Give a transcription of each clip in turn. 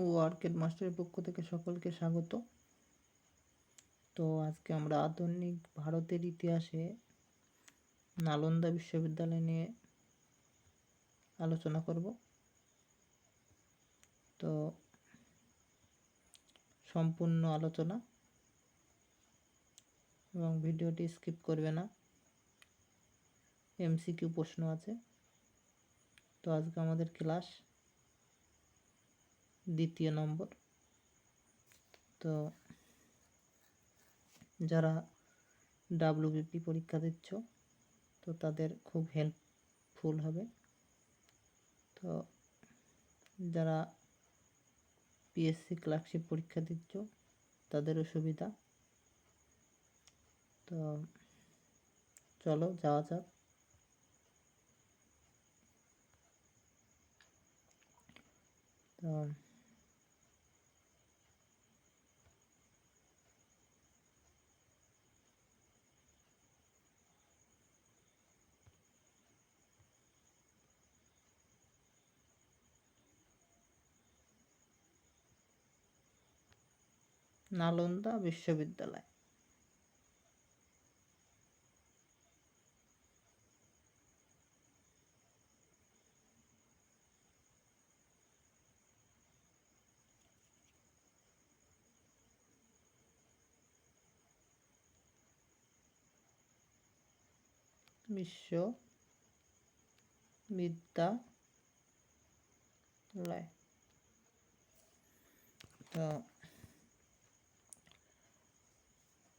ও arcade মাস্টারের পক্ষ থেকে সকলকে স্বাগত। তো আজকে আমরা আধুনিক ভারতের ইতিহাসে নালন্দা বিশ্ববিদ্যালয় নিয়ে আলোচনা করব। তো সম্পূর্ণ আলোচনা এবং ভিডিওটি স্কিপ করবে না, এমসিকিউ প্রশ্ন আছে। তো আজকে আমাদের ক্লাস দ্বিতীয় নম্বর। তো যারা ডাব্লিউবিপি পরীক্ষা দিচ্ছ তো তাদের খুব হেল্পফুল হবে। তো যারা পিএসসি ক্লার্কশিপ পরীক্ষা দিচ্ছ তাদেরও সুবিধা। তো চলো যাওয়া যাক। তো নালন্দা বিশ্ববিদ্যালয়। বিশ্ববিদ্যালয়। তো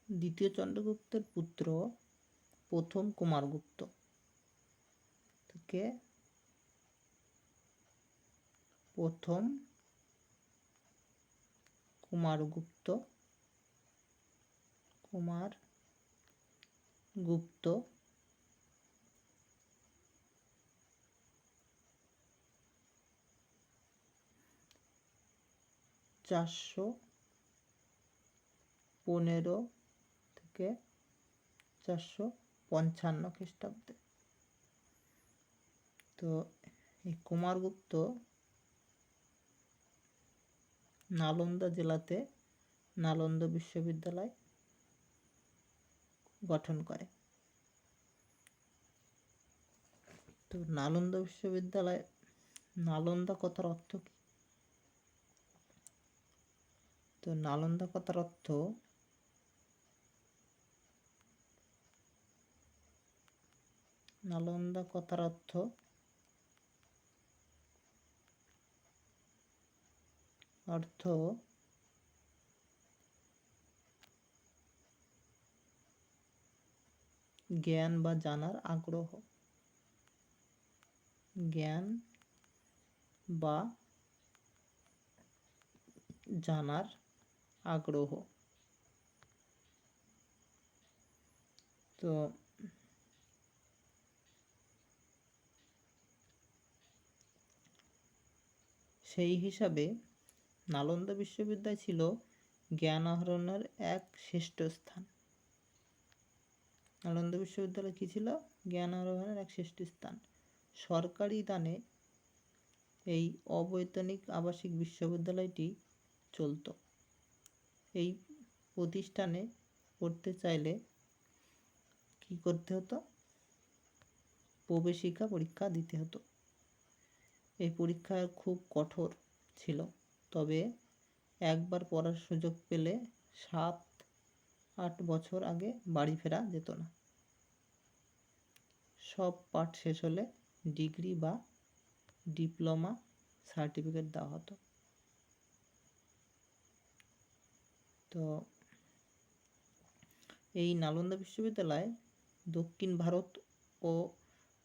দ্বিতীয় চন্দ্রগুপ্তের পুত্র প্রথম কুমারগুপ্ত থেকে প্রথম কুমারগুপ্ত 415 থেকে 455 খ্রিস্টাব্দে। তো এই কুমারগুপ্ত নালন্দা জেলাতে নালন্দা বিশ্ববিদ্যালয় গঠন করে। তো নালন্দা বিশ্ববিদ্যালয়, নালন্দা কথার অর্থ কি? তো নালন্দা কথার অর্থ জ্ঞান বা জানার আগ্রহ। জ্ঞান বা জানার আগ্রহ। তো সেই হিসাবে নালন্দা বিশ্ববিদ্যালয় ছিল জ্ঞান আহরণের এক শ্রেষ্ঠ স্থান। নালন্দা বিশ্ববিদ্যালয় কি ছিল? জ্ঞান আহরণের এক শ্রেষ্ঠ স্থান। সরকারি দানে এই অবৈতনিক আবাসিক বিশ্ববিদ্যালয়টি চলত। এই প্রতিষ্ঠানে পড়তে চাইলে কি করতে হতো? প্রবেশিকা পরীক্ষা দিতে হতো। এই পরীক্ষা খুব কঠোর ছিল, তবে একবার পড়ার সুযোগ পেলে 7-8 বছর আগে বাড়ি ফেরা যেত না। সব পাঠ শেষ হলে ডিগ্রি বা ডিপ্লোমা সার্টিফিকেট দেওয়া হতো। তো এই নালন্দা বিশ্ববিদ্যালয় দক্ষিণ ভারত ও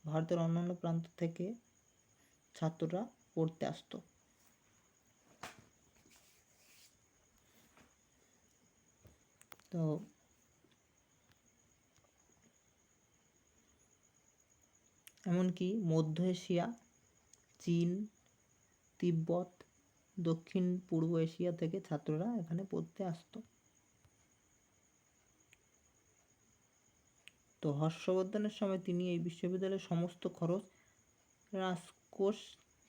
ভারতের অন্যান্য প্রান্ত থেকে ছাত্ররা পড়তে আসতো। তো এমনকি মধ্য এশিয়া, চীন, তিব্বত, দক্ষিণ পূর্ব এশিয়া থেকে ছাত্ররা এখানে পড়তে আসতো। তো হর্ষবর্ধনের সময় তিনি এই বিশ্ববিদ্যালয়ের সমস্ত খরচ রাজকোষ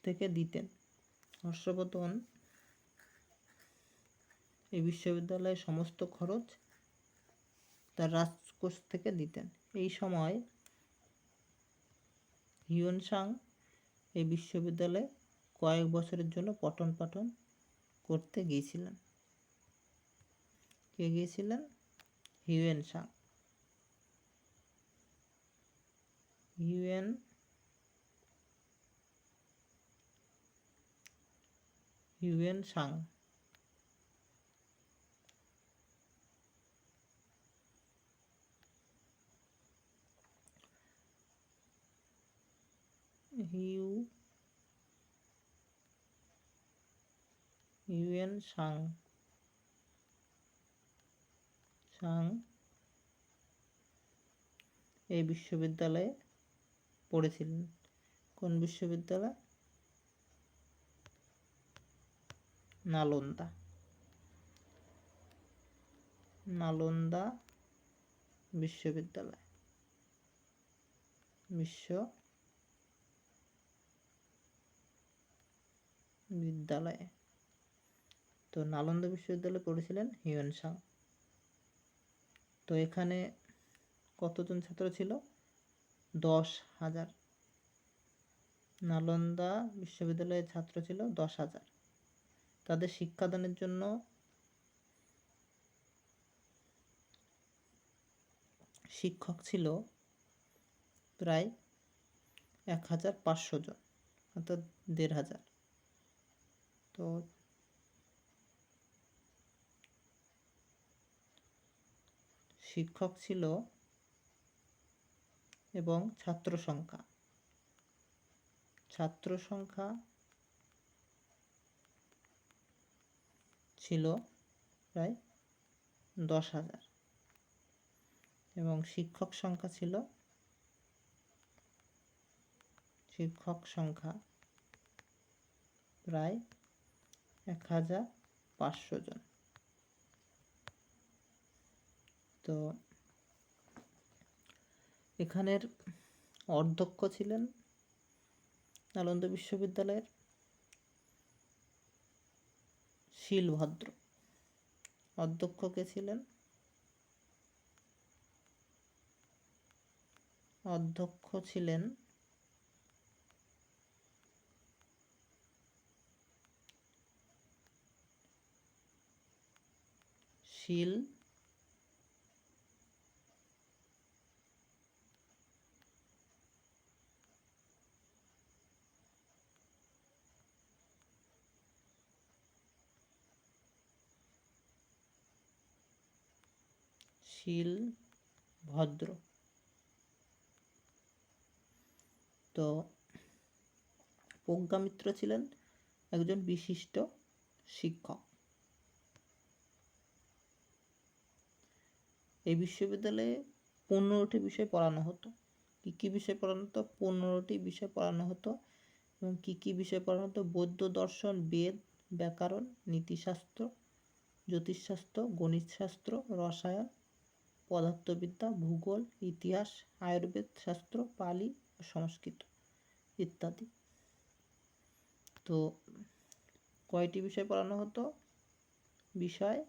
থেকে দিতেন। হর্ষবর্ধন এই বিশ্ববিদ্যালয়ের সমস্ত খরচ তার রাজকোষ থেকে দিতেন। এই সময় হিউয়েন সাং এই বিশ্ববিদ্যালয়ে কয়েক বছরের জন্য পঠন পাঠন করতে গিয়েছিলেন। কে গিয়েছিলেন? Hiuen Tsang. Hiuen Tsang Hiuen Tsang এই বিশ্ববিদ্যালয়ে পড়েছিলেন। কোন বিশ্ববিদ্যালয়? নালন্দা বিশ্ববিদ্যালয়। তো নালন্দা বিশ্ববিদ্যালয়ে পড়েছিলেন হিউয়েন সাং। তো এখানে কতজন ছাত্র ছিল? 10,000। নালন্দা বিশ্ববিদ্যালয়ের ছাত্র ছিল 10,000। তাদের শিক্ষাদানের জন্য শিক্ষক ছিল প্রায় 1,500 জন, অর্থাৎ 1,500। তো শিক্ষক ছিল এবং ছাত্র সংখ্যা ছিল প্রায় 10,000 এবং শিক্ষক সংখ্যা প্রায় 1,500 জন। তো এখানের অধ্যক্ষ ছিলেন নালন্দা বিশ্ববিদ্যালয়ের শীলভদ্র। অধ্যক্ষ কে ছিলেন? অধ্যক্ষ ছিলেন শীলভদ্র। তো প্রজ্ঞামিত্র ছিলেন একজন বিশিষ্ট শিক্ষক। এই বিশ্ববিদ্যালয়ে 15টি বিষয় পড়ানো হতো। কি কি বিষয় পড়ানো হতো? 15টি বিষয় পড়ানো হতো। এবং কি কি বিষয় পড়ানো হতো? বৌদ্ধ দর্শন, বেদ, ব্যাকরণ, নীতিশাস্ত্র, জ্যোতিষশাস্ত্র, গণিতশাস্ত্র, রসায়ন, পদার্থবিদ্যা, ভূগোল, ইতিহাস, আয়ুর্বেদ শাস্ত্র, পালি ও সংস্কৃত ইত্যাদি। তো কয়টি বিষয় পড়ানো হতো? বিষয়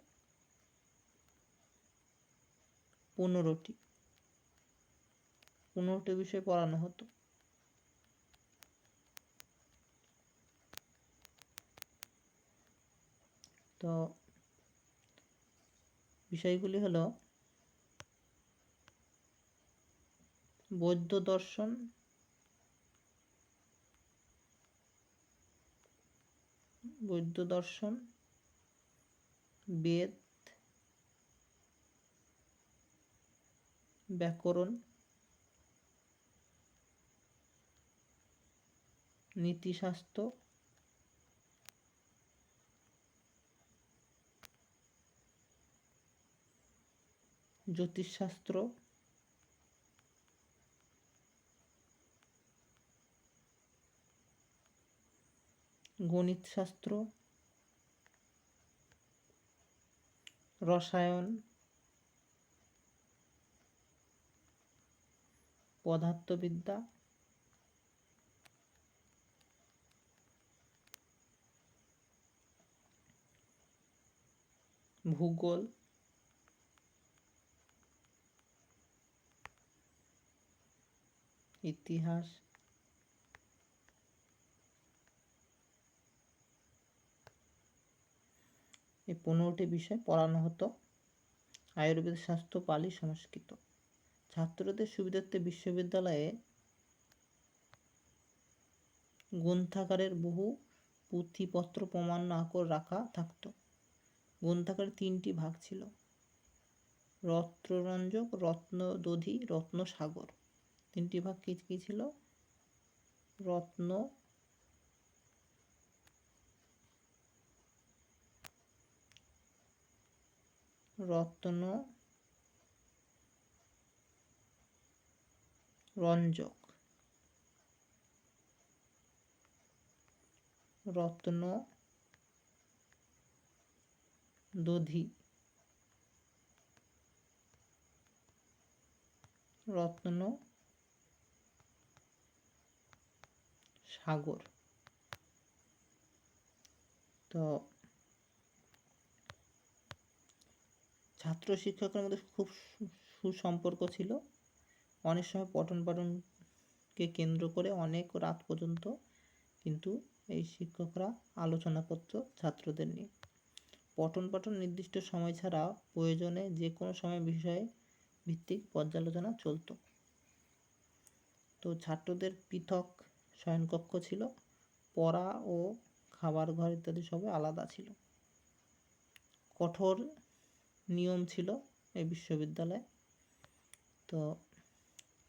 15টি বিষয় পড়ানো হতো। তো বিষয়গুলি হলো বৌদ্ধ দর্শন, বেদ, ব্যাকরণ, নীতিশাস্ত্র, জ্যোতিষশাস্ত্র, গণিতশাস্ত্র, রসায়ন, পদার্থবিদ্যা, ভূগোল, ইতিহাস, এই 15টি বিষয় পড়ানো হতো। আয়ুর্বেদ, স্বাস্থ্য, পালি, সংস্কৃত। ছাত্রদের সুবিধার্থে বিশ্ববিদ্যালয়ে গ্রন্থাগারের বহু পুঁথিপত্র, প্রমাণ আকর রাখা থাকত। গ্রন্থাগারের 3টি ভাগ ছিল: রত্নরঞ্জক, রত্নদধি, রত্নসাগর। 3টি ভাগ কি কি ছিল? রত্নরঞ্জক, রত্নদধি, রত্নসাগর। তো ছাত্র শিক্ষকের মধ্যে খুব সুসম্পর্ক ছিল। অনেক সময় পঠন পাঠনকে কেন্দ্র করে অনেক রাত পর্যন্ত কিন্তু এই শিক্ষকরা আলোচনা করত ছাত্রদের নিয়ে। পঠন পাঠন নির্দিষ্ট সময় ছাড়া প্রয়োজনে যে কোনো সময় বিষয় ভিত্তিক পর্যালোচনা চলত। তো ছাত্রদের পৃথক শয়নকক্ষ ছিল, পড়া ও খাবার ঘর ইত্যাদি সবই আলাদা ছিল। কঠোর নিয়ম ছিল এই বিশ্ববিদ্যালয়ে। তো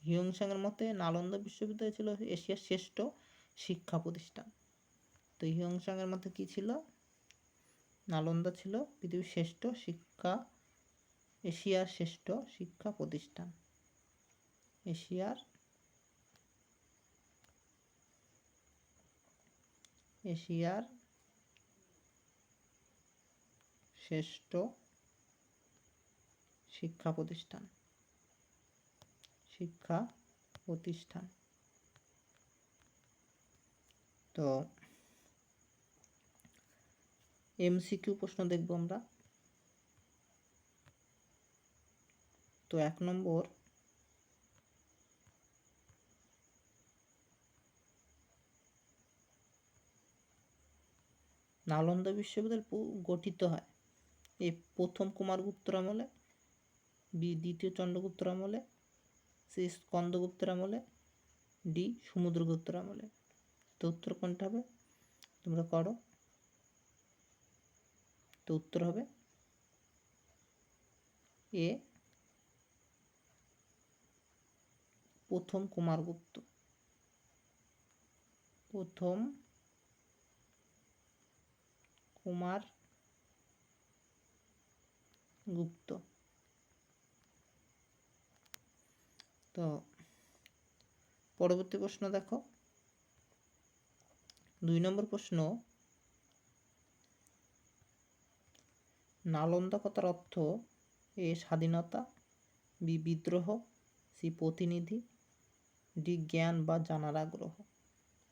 হিউয়েন-সাংয়ের মতে নালন্দা বিশ্ববিদ্যালয় ছিল এশিয়ার শ্রেষ্ঠ শিক্ষা প্রতিষ্ঠান। তো হিউয়েন-সাংয়ের মতে কি ছিল? নালন্দা ছিল পৃথিবীর শ্রেষ্ঠ এশিয়ার শ্রেষ্ঠ শিক্ষা প্রতিষ্ঠান। এশিয়ার শ্রেষ্ঠ শিক্ষা প্রতিষ্ঠান। তো এমসিকিউ প্রশ্ন দেখব আমরা। তো 1 নম্বর, নালন্দা বিশ্ববিদ্যালয় গঠিত হয় এ প্রথম কুমারগুপ্তের আমলে, বি দ্বিতীয় চন্দ্রগুপ্তের আমলে, সি স্কন্দগুপ্তের আমলে, ডি সমুদ্রগুপ্তের আমলে। তো উত্তর কোনটা হবে? তোমরা করো। তো উত্তর হবে এ প্রথম কুমারগুপ্ত। তো পরবর্তী প্রশ্ন দেখো, 2 নম্বর প্রশ্ন, নালন্দা কথার অর্থ: এ স্বাধীনতা, বি বিদ্রোহ, সি প্রতিনিধি, ডি জ্ঞান বা জানার আগ্রহ।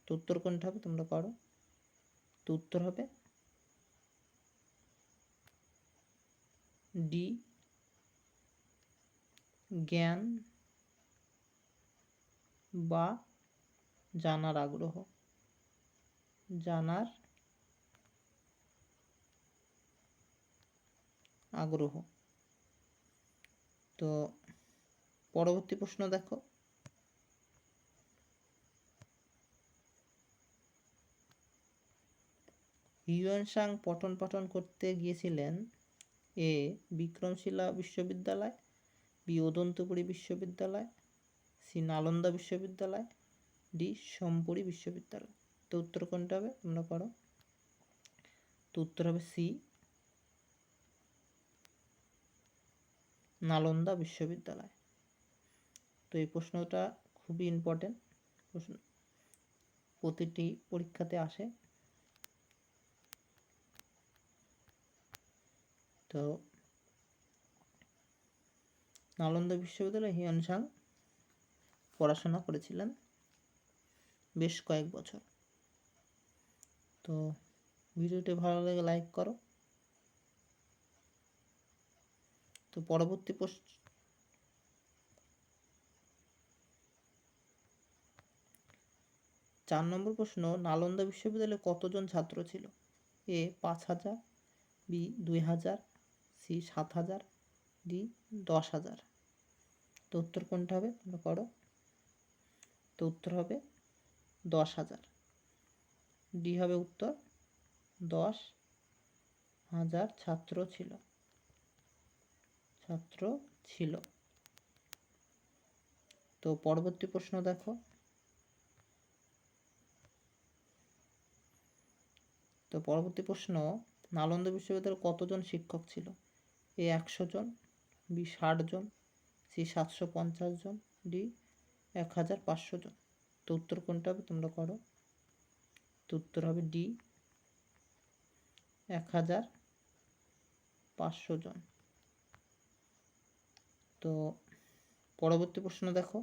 তো উত্তর কোনটা হবে? তোমরা করো। তো উত্তর হবে ডি জ্ঞান বা জানার আগ্রহ। তো পরবর্তী প্রশ্ন দেখো, হিউয়েন-সাং পঠন পাঠন করতে গিয়েছিলেন এ বিক্রমশিলা বিশ্ববিদ্যালয়, বি অদন্তপুরী বিশ্ববিদ্যালয়, সি নালন্দা বিশ্ববিদ্যালয়, ডি সোমপুরি বিশ্ববিদ্যালয়। তো উত্তর কোনটা হবে? তোমরা করো। তো উত্তর হবে সি নালন্দা বিশ্ববিদ্যালয়। তো এই প্রশ্নটা খুবই ইম্পর্টেন্ট প্রশ্ন, প্রতিটি পরীক্ষাতে আসে। তো নালন্দা বিশ্ববিদ্যালয়ে হিউয়েন-সাং পড়াশোনা করেছিলেন বেশ কয়েক বছর। তো ভিডিওটি ভালো লাগে লাইক করো। তো পরবর্তী প্রশ্ন, 4 নম্বর প্রশ্ন, নালন্দা বিশ্ববিদ্যালয়ে কতজন ছাত্র ছিল? এ 5000, বি 2000, সি 7000, ডি 10,000। তো উত্তর কোনটা হবে তোমরা করো। তো উত্তর হবে 10,000। ডি হবে উত্তর, 10,000 ছাত্র ছিল। তো পরবর্তী প্রশ্ন দেখো। তো পরবর্তী প্রশ্ন, নালন্দা বিশ্ববিদ্যালয়ে কতজন শিক্ষক ছিল? এ 100 জন, বি 60 জন, সি 750 জন, ডি 1500 জন। তো উত্তর কোনটা হবে তোমরা করো। তো উত্তর হবে ডি 1500 জন। তো পরবর্তী প্রশ্ন দেখো।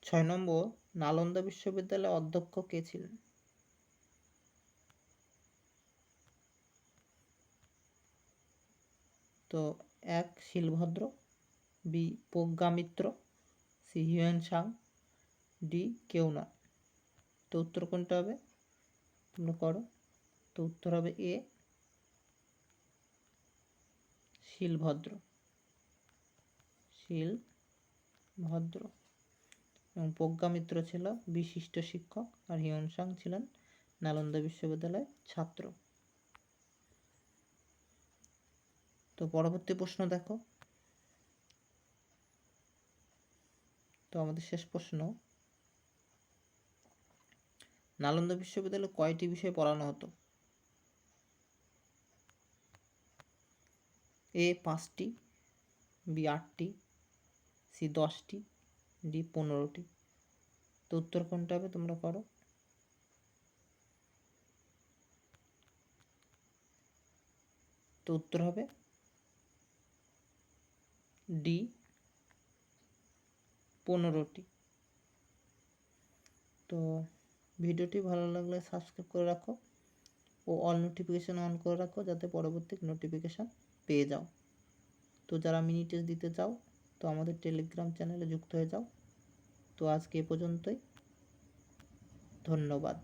6 নম্বর, নালন্দা বিশ্ববিদ্যালয়ের অধ্যক্ষ কে ছিলেন? তো 1 Shilabhadra, B Prajnamitra, C Hiuen Tsang, D কেউ না। তো উত্তর কোনটা হবে তোমরা করো। তো উত্তর হবে এ শিলভদ্র এবং প্রজ্ঞামিত্র ছিল বিশিষ্ট শিক্ষক, আর হিউয়েন সাং ছিলেন নালন্দা বিশ্ববিদ্যালয়ের ছাত্র। তো পরবর্তী প্রশ্ন দেখো। তো আমাদের শেষ প্রশ্ন, নালন্দা বিশ্ববিদ্যালয়ে কয়টি বিষয় পড়ানো হতো? এ 5টি, বি 8টি, সি 10টি, ডি 15টি। তো উত্তর কোনটা হবে তোমরা করো। তো উত্তর হবে ডি 15টি। তো ভিডিওটি ভালো লাগলে সাবস্ক্রাইব করে রাখো ও অল নোটিফিকেশান অন করে রাখো, যাতে পরবর্তী নোটিফিকেশান পেয়ে যাও। তো যারা মিনি টেস্ট দিতে চাও তো আমাদের টেলিগ্রাম চ্যানেলে যুক্ত হয়ে যাও। তো আজকে এ পর্যন্তই, ধন্যবাদ।